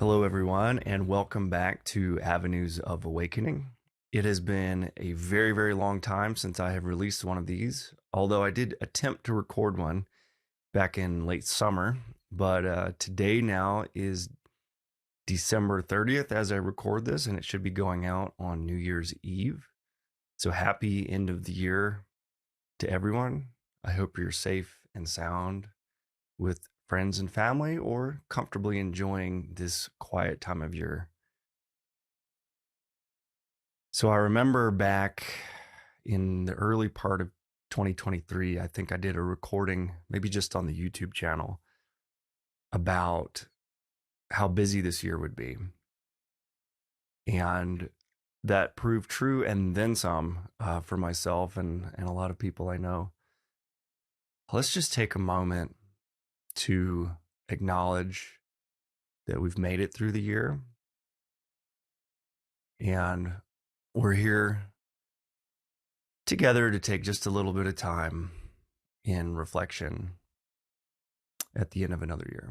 Hello, everyone, and welcome back to Avenues of Awakening. It has been a very, very long time since I have released one of these, although I did attempt to record one back in late summer. But today now is December 30th as I record this, and it should be going out on New Year's Eve. So happy end of the year to everyone. I hope you're safe and sound with friends and family or comfortably enjoying this quiet time of year. So I remember back in the early part of 2023, I think I did a recording, maybe just on the YouTube channel, about how busy this year would be. And that proved true and then some for myself and a lot of people I know. Let's just take a moment to acknowledge that we've made it through the year. And we're here together to take just a little bit of time in reflection at the end of another year.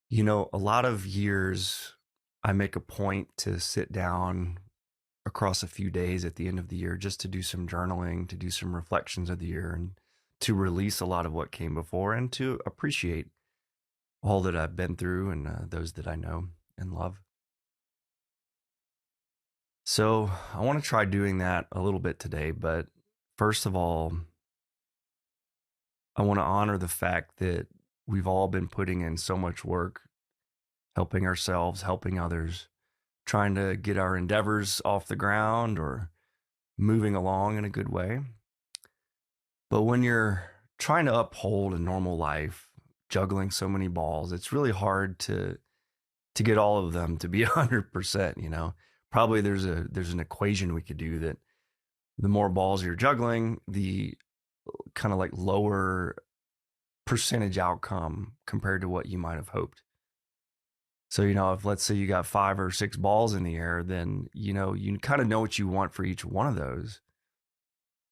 You know, a lot of years I make a point to sit down across a few days at the end of the year just to do some journaling, to do some reflections of the year, and to release a lot of what came before and to appreciate all that I've been through and those that I know and love. So I want to try doing that a little bit today, but first of all, I want to honor the fact that we've all been putting in so much work, helping ourselves, helping others, trying to get our endeavors off the ground or moving along in a good way. But when you're trying to uphold a normal life, juggling so many balls, it's really hard to get all of them to be 100%, you know. Probably there's an equation we could do that the more balls you're juggling, the kind of like lower percentage outcome compared to what you might have hoped. So, you know, if let's say you got 5 or 6 balls in the air, then, you know, you kind of know what you want for each one of those.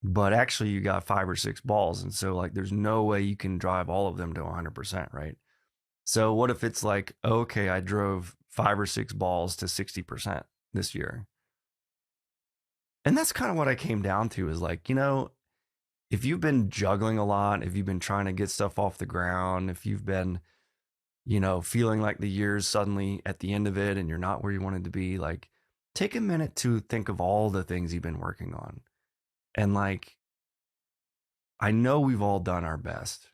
But actually you got 5 or 6 balls. And so like, there's no way you can drive all of them to 100%, right? So what if it's like, okay, I drove 5 or 6 balls to 60% this year. And that's kind of what I came down to is like, you know, if you've been juggling a lot, if you've been trying to get stuff off the ground, if you've been, you know, feeling like the year's suddenly at the end of it and you're not where you wanted to be, like, take a minute to think of all the things you've been working on. And like, I know we've all done our best.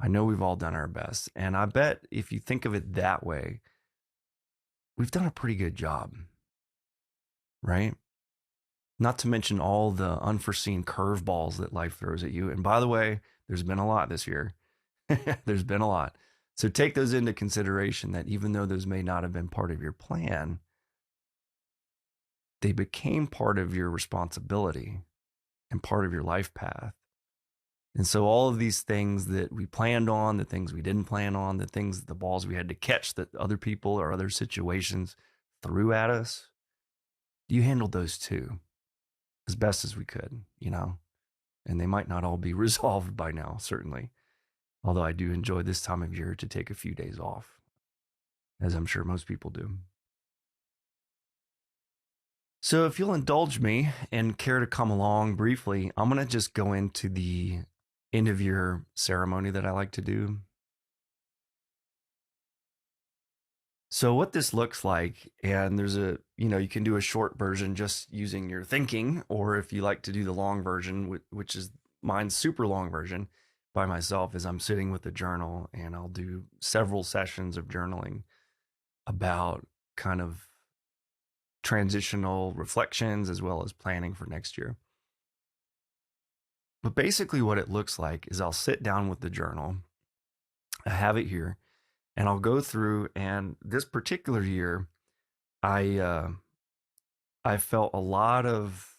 And I bet if you think of it that way, we've done a pretty good job, right? Not to mention all the unforeseen curveballs that life throws at you. And by the way, there's been a lot this year. There's been a lot. So take those into consideration that even though those may not have been part of your plan, they became part of your responsibility and part of your life path. And so all of these things that we planned on, the things we didn't plan on, the balls we had to catch that other people or other situations threw at us, you handled those too as best as we could, you know, and they might not all be resolved by now, certainly. Although I do enjoy this time of year to take a few days off, as I'm sure most people do. So if you'll indulge me and care to come along briefly, I'm going to just go into the end of year ceremony that I like to do. So what this looks like, and there's you can do a short version just using your thinking, or if you like to do the long version, which is mine's super long version by myself, is I'm sitting with a journal and I'll do several sessions of journaling about kind of transitional reflections as well as planning for next year. But basically what it looks like is I'll sit down with the journal. I have it here and I'll go through, and this particular year, I felt a lot of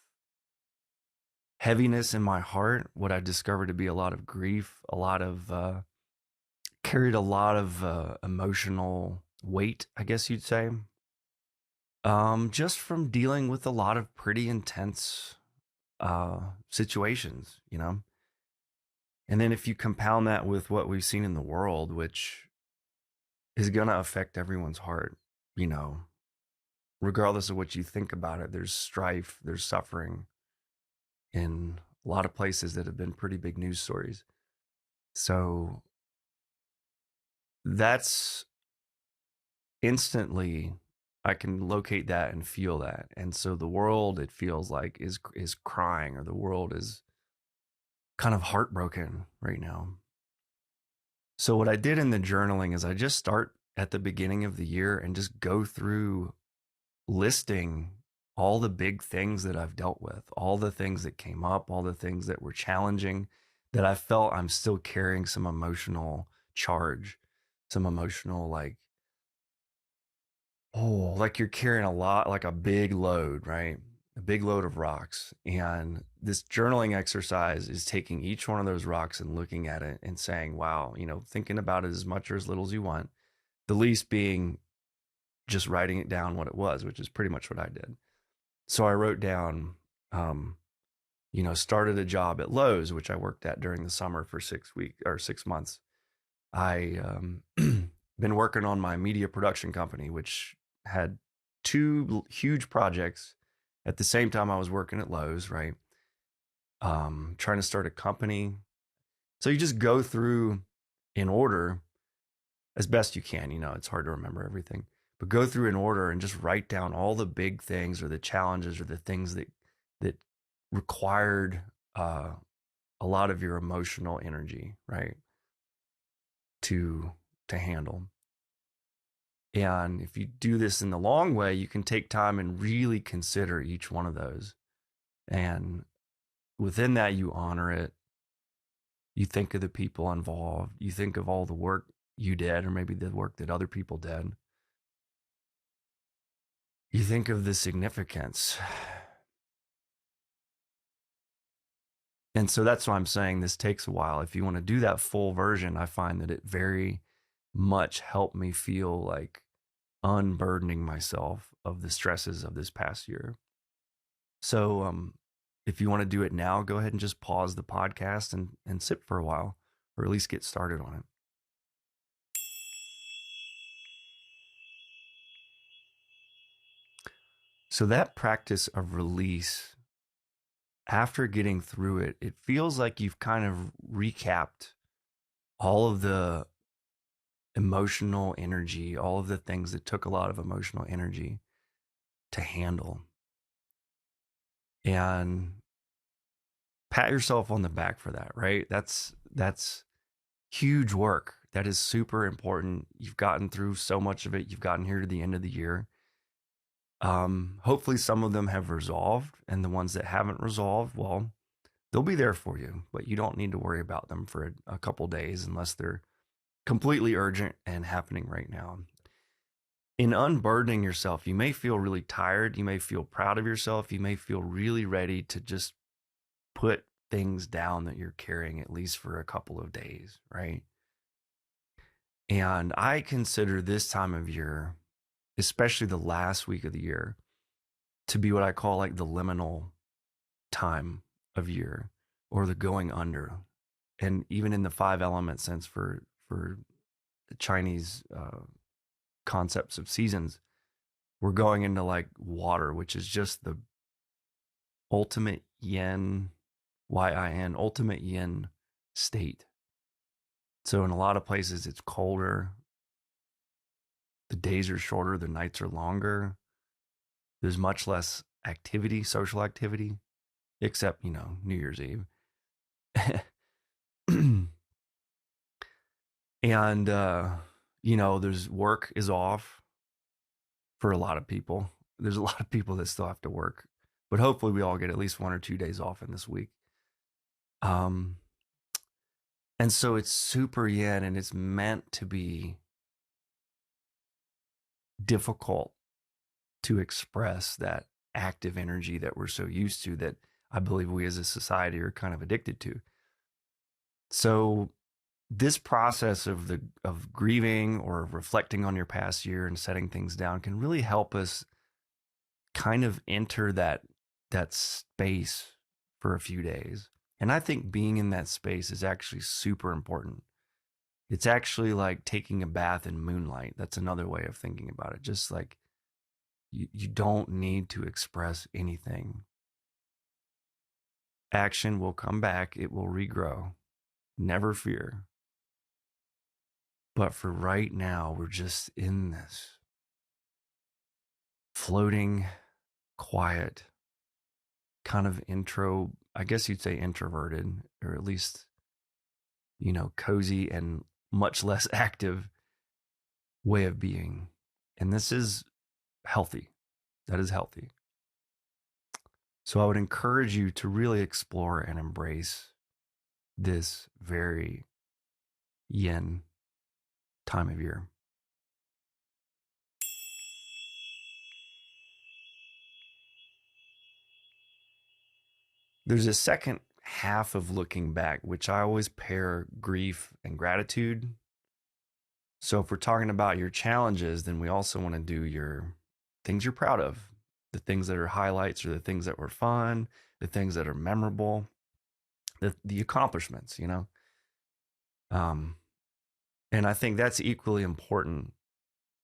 heaviness in my heart, what I discovered to be a lot of grief, carried a lot of emotional weight, I guess you'd say. Just from dealing with a lot of pretty intense situations, you know. And then if you compound that with what we've seen in the world, which is going to affect everyone's heart, you know, regardless of what you think about it, there's strife, there's suffering in a lot of places that have been pretty big news stories. So that's instantly, I can locate that and feel that. And so the world, it feels like, is crying, or the world is kind of heartbroken right now. So what I did in the journaling is I just start at the beginning of the year and just go through listing all the big things that I've dealt with, all the things that came up, all the things that were challenging, that I felt I'm still carrying some emotional charge, some emotional, like, oh, like you're carrying a lot, like a big load, right? A big load of rocks. And this journaling exercise is taking each one of those rocks and looking at it and saying, wow, you know, thinking about it as much or as little as you want. The least being just writing it down what it was, which is pretty much what I did. So I wrote down, you know, started a job at Lowe's, which I worked at during the summer for 6 weeks or 6 months. I been working on my media production company, which had two huge projects at the same time I was working at Lowe's, right? Trying to start a company. So you just go through in order as best you can. You know, it's hard to remember everything, but go through in order and just write down all the big things or the challenges or the things that required a lot of your emotional energy, right? To handle. And if you do this in the long way, you can take time and really consider each one of those. And within that, you honor it. You think of the people involved. You think of all the work you did, or maybe the work that other people did. You think of the significance. And so that's why I'm saying this takes a while. If you want to do that full version, I find that it very much helped me feel like unburdening myself of the stresses of this past year. So if you want to do it now, go ahead and just pause the podcast and sit for a while, or at least get started on it. So that practice of release, after getting through it, it feels like you've kind of recapped all of the emotional energy, all of the things that took a lot of emotional energy to handle. And pat yourself on the back for that, right? That's huge work. That is super important. You've gotten through so much of it. You've gotten here to the end of the year. Hopefully some of them have resolved, and the ones that haven't resolved, well, they'll be there for you, but you don't need to worry about them for a couple days unless they're completely urgent and happening right now. In unburdening yourself, you may feel really tired. You may feel proud of yourself. You may feel really ready to just put things down that you're carrying, at least for a couple of days, right? And I consider this time of year, especially the last week of the year, to be what I call like the liminal time of year, or the going under. And even in the five element sense for the Chinese concepts of seasons, we're going into like water, which is just the ultimate yin, yin, ultimate yin state. So in a lot of places, it's colder. The days are shorter. The nights are longer. There's much less activity, social activity, except, you know, New Year's Eve. And, you know, there's work is off for a lot of people. There's a lot of people that still have to work, but hopefully we all get at least 1 or 2 days off in this week. Um, and so it's super yin, and it's meant to be difficult to express that active energy that we're so used to, that I believe we as a society are kind of addicted to. So this process of grieving or reflecting on your past year and setting things down can really help us kind of enter that space for a few days. And I think being in that space is actually super important. It's actually like taking a bath in moonlight. That's another way of thinking about it. Just like you don't need to express anything. Action will come back, it will regrow. Never fear. But for right now, we're just in this floating, quiet, kind of intro, I guess you'd say introverted, or at least, cozy and much less active way of being. And this is healthy. That is healthy. So I would encourage you to really explore and embrace this very yin time of year. There's a second half of looking back, which I always pair grief and gratitude. So if we're talking about your challenges, then we also want to do your things you're proud of, the things that are highlights or the things that were fun, the things that are memorable, the accomplishments, Um, and I think that's equally important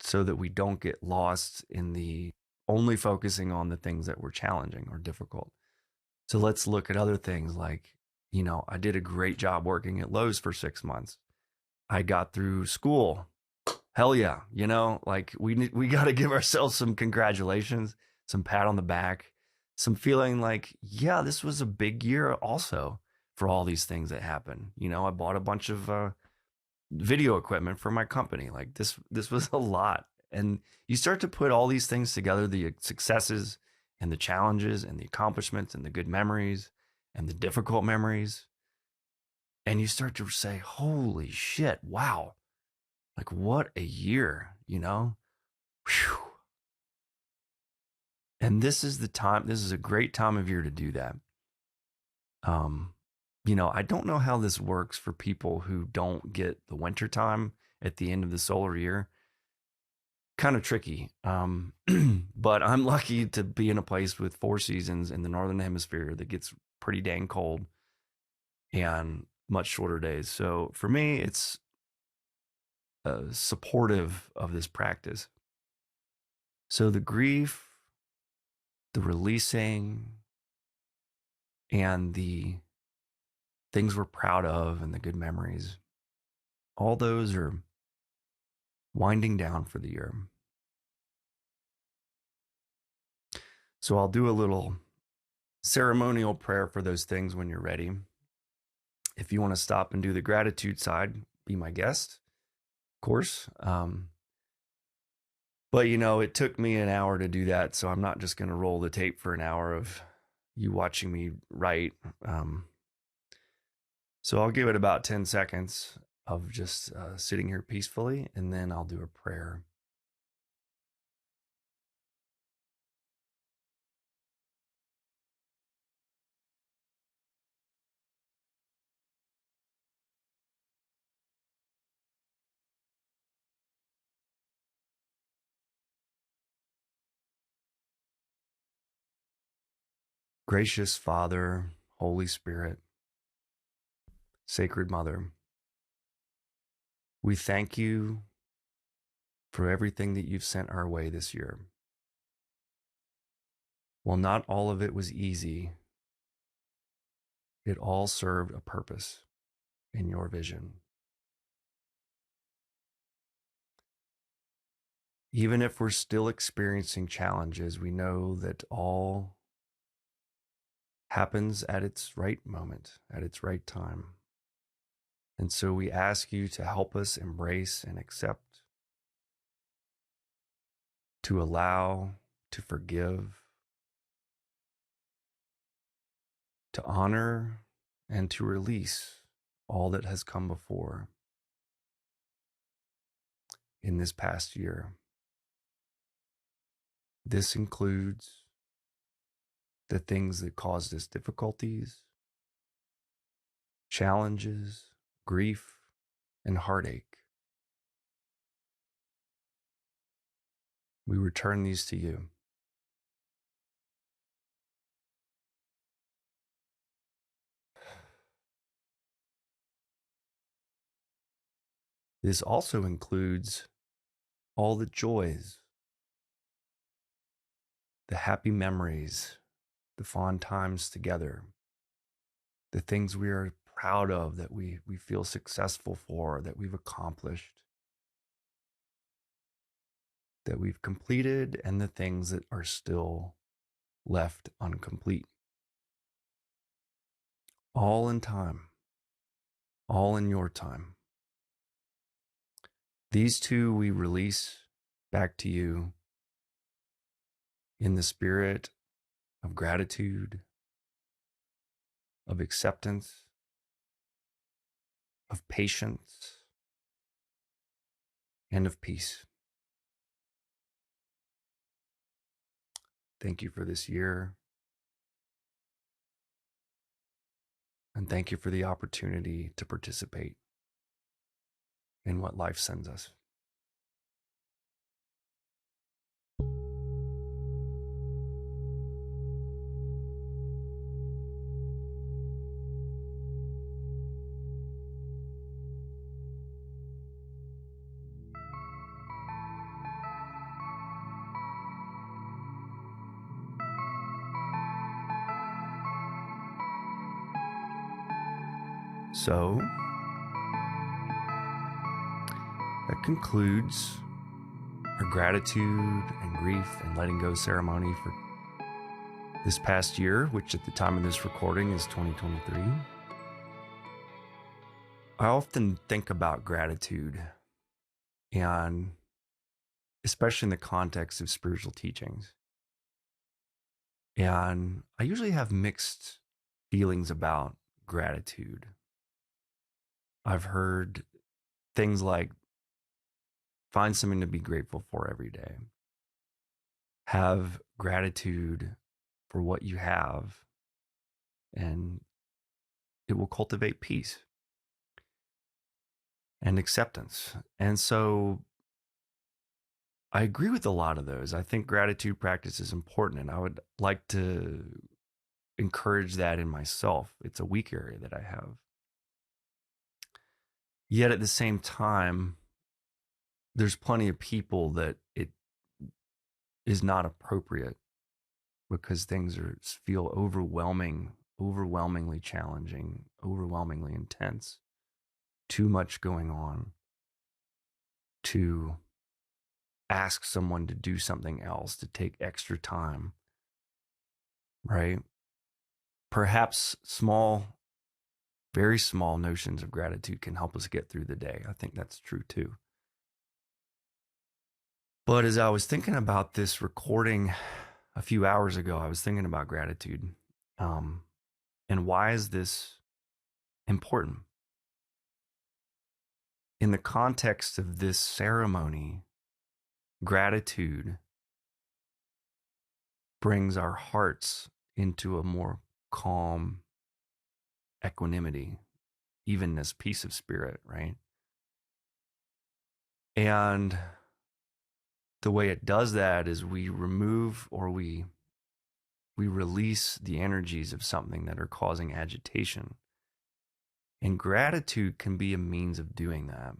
so that we don't get lost in the only focusing on the things that were challenging or difficult. So let's look at other things like, I did a great job working at Lowe's for 6 months. I got through school. Hell yeah. Like we got to give ourselves some congratulations, some pat on the back, some feeling like, yeah, this was a big year also for all these things that happened. I bought a bunch of video equipment for my company. Like this was a lot. And you start to put all these things together, the successes and the challenges and the accomplishments and the good memories and the difficult memories. And you start to say, holy shit, wow. Like what a year, Whew. And this is the time, this is a great time of year to do that. I don't know how this works for people who don't get the winter time at the end of the solar year. Kind of tricky. But I'm lucky to be in a place with 4 seasons in the northern hemisphere that gets pretty dang cold and much shorter days. So for me, it's supportive of this practice. So the grief, the releasing, and the things we're proud of and the good memories, all those are winding down for the year. So I'll do a little ceremonial prayer for those things when you're ready. If you want to stop and do the gratitude side, be my guest, of course. But it took me an hour to do that, so I'm not just going to roll the tape for an hour of you watching me write. So I'll give it about 10 seconds of just sitting here peacefully, and then I'll do a prayer. Gracious Father, Holy Spirit, Sacred Mother, we thank you for everything that you've sent our way this year. While not all of it was easy, it all served a purpose in your vision. Even if we're still experiencing challenges, we know that all happens at its right moment, at its right time. And so we ask you to help us embrace and accept, to allow, to forgive, to honor, and to release all that has come before in this past year. This includes the things that caused us difficulties, challenges, grief, and heartache. We return these to you. This also includes all the joys, the happy memories, the fond times together, the things we are proud of, that we feel successful for, that we've accomplished, that we've completed, and the things that are still left incomplete. All in time, all in your time. These two we release back to you in the spirit of gratitude, of acceptance, of patience, and of peace. Thank you for this year. And thank you for the opportunity to participate in what life sends us. So, that concludes our gratitude and grief and letting go ceremony for this past year, which at the time of this recording is 2023. I often think about gratitude, and especially in the context of spiritual teachings. And I usually have mixed feelings about gratitude. I've heard things like find something to be grateful for every day. Have gratitude for what you have, and it will cultivate peace and acceptance. And so I agree with a lot of those. I think gratitude practice is important, and I would like to encourage that in myself. It's a weak area that I have. Yet at the same time, there's plenty of people that it is not appropriate because things feel overwhelmingly challenging, overwhelmingly intense, too much going on to ask someone to do something else, to take extra time, right? Perhaps very small notions of gratitude can help us get through the day. I think that's true too. But as I was thinking about this recording a few hours ago, I was thinking about gratitude. And why is this important? In the context of this ceremony, gratitude brings our hearts into a more calm equanimity, evenness, peace of spirit, right? And the way it does that is we remove or we release the energies of something that are causing agitation. And gratitude can be a means of doing that.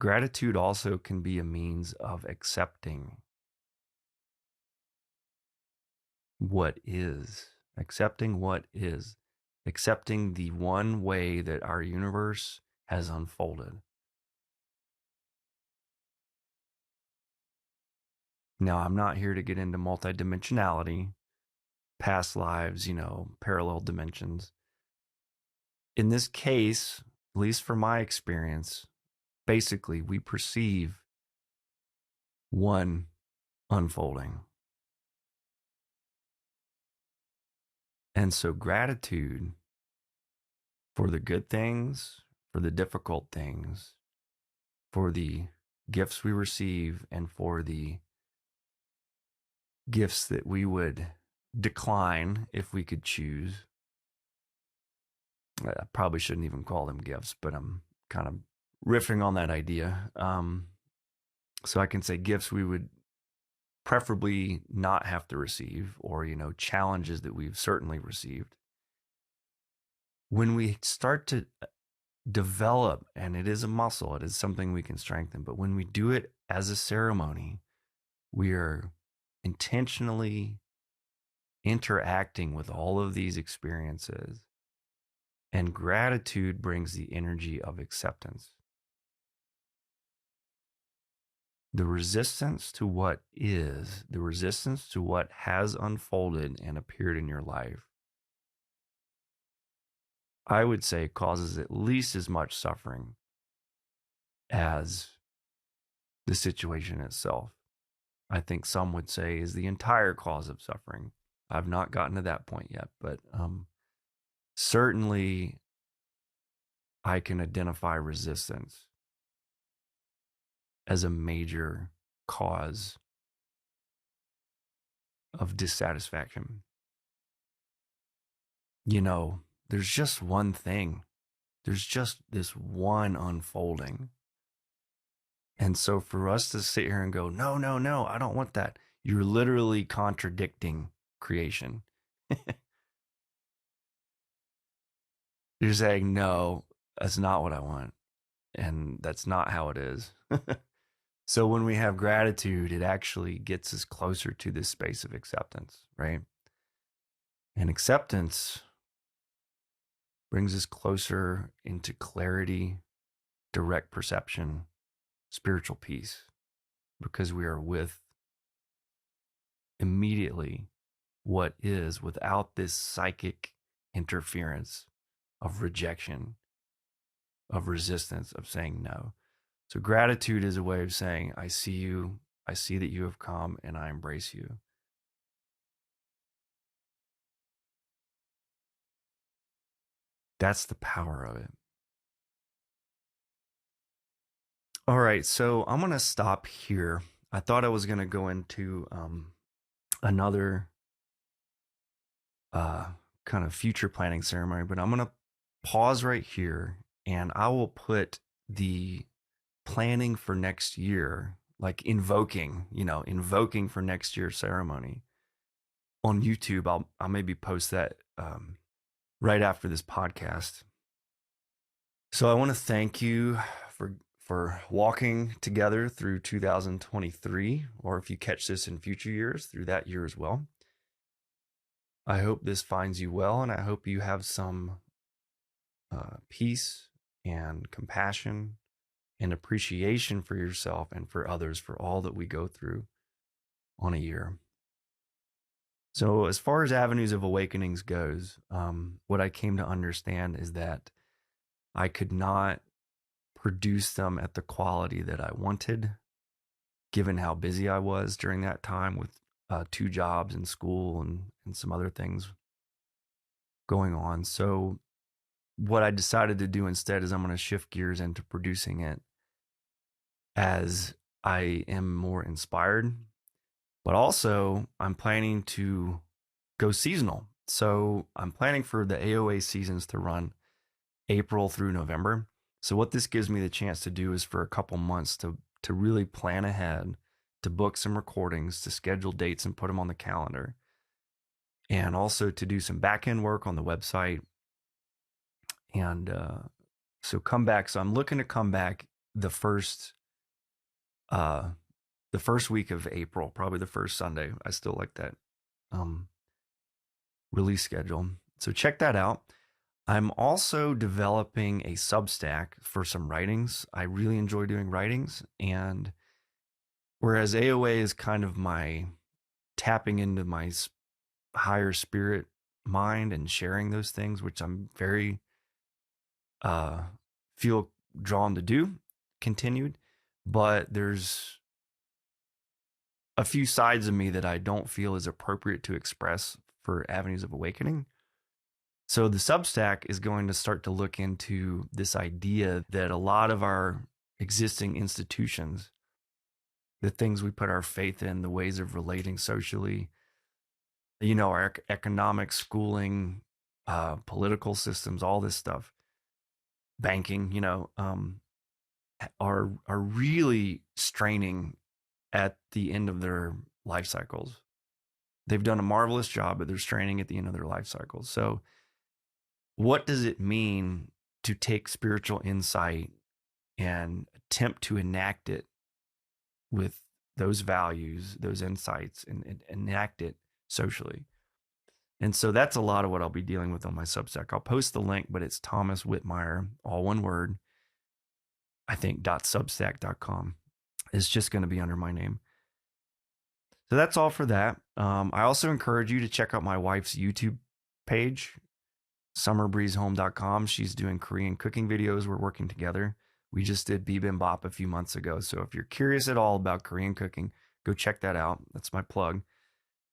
Gratitude also can be a means of accepting what is, accepting the one way that our universe has unfolded. Now, I'm not here to get into multidimensionality, past lives, parallel dimensions. In this case, at least from my experience, basically we perceive one unfolding. And so gratitude for the good things, for the difficult things, for the gifts we receive, and for the gifts that we would decline if we could choose. I probably shouldn't even call them gifts, but I'm kind of riffing on that idea. So I can say gifts we would preferably not have to receive, or, challenges that we've certainly received. When we start to develop, and it is a muscle, it is something we can strengthen. But when we do it as a ceremony, we are intentionally interacting with all of these experiences. And gratitude brings the energy of acceptance. The resistance to what is, the resistance to what has unfolded and appeared in your life, I would say causes at least as much suffering as the situation itself. I think some would say is the entire cause of suffering. I've not gotten to that point yet, but certainly I can identify resistance as a major cause of dissatisfaction. You know, there's just one thing, there's just this one unfolding. And so for us to sit here and go, no, no, no, I don't want that, you're literally contradicting creation. You're saying, no, that's not what I want. And that's not how it is. So when we have gratitude, it actually gets us closer to this space of acceptance, right? And acceptance brings us closer into clarity, direct perception, spiritual peace, because we are with immediately what is without this psychic interference of rejection, of resistance, of saying no. So gratitude is a way of saying, I see you, I see that you have come, and I embrace you. That's the power of it. All right, so I'm going to stop here. I thought I was going to go into another kind of future planning ceremony, but I'm going to pause right here, and I will put the planning for next year, like invoking for next year's ceremony on YouTube. I'll maybe post that right after this podcast. So I want to thank you for walking together through 2023, or if you catch this in future years, through that year as well. I hope this finds you well, and I hope you have some peace and compassion and appreciation for yourself and for others for all that we go through on a year. So as far as avenues of awakenings goes, what I came to understand is that I could not produce them at the quality that I wanted, given how busy I was during that time with 2 jobs and school and some other things going on. So what I decided to do instead is I'm going to shift gears into producing it as I am more inspired, but also I'm planning to go seasonal. So I'm planning for the AoA seasons to run April through November. So what this gives me the chance to do is for a couple months to really plan ahead, to book some recordings, to schedule dates and put them on the calendar, and also to do some back end work on the website. And so come back. So I'm looking to come back the first week of April, probably the first Sunday. I still like that release schedule. So check that out. I'm also developing a Substack for some writings. I really enjoy doing writings. And whereas AoA is kind of my tapping into my higher spirit mind and sharing those things, which I'm very feel drawn to do, continued. But there's a few sides of me that I don't feel is appropriate to express for avenues of awakening. So the Substack is going to start to look into this idea that a lot of our existing institutions, the things we put our faith in, the ways of relating socially, our economic schooling, political systems, all this stuff, banking, are really straining at the end of their life cycles. They've done a marvelous job, but they're straining at the end of their life cycles. So what does it mean to take spiritual insight and attempt to enact it with those values, those insights, and enact it socially. And so that's a lot of what I'll be dealing with on my Substack. I'll post the link, but it's Thomas Whitmire, all one word, I think, .substack.com. It's just going to be under my name. So that's all for that. I also encourage you to check out my wife's YouTube page, summerbreezehome.com. She's doing Korean cooking videos. We're working together. We just did bibimbap a few months ago. So if you're curious at all about Korean cooking, go check that out. That's my plug.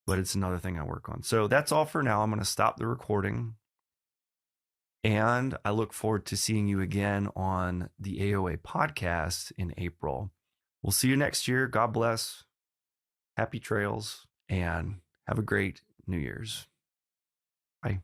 But it's another thing I work on. So that's all for now. I'm going to stop the recording. And I look forward to seeing you again on the AoA podcast in April. We'll see you next year. God bless. Happy trails and have a great New Year's. Bye.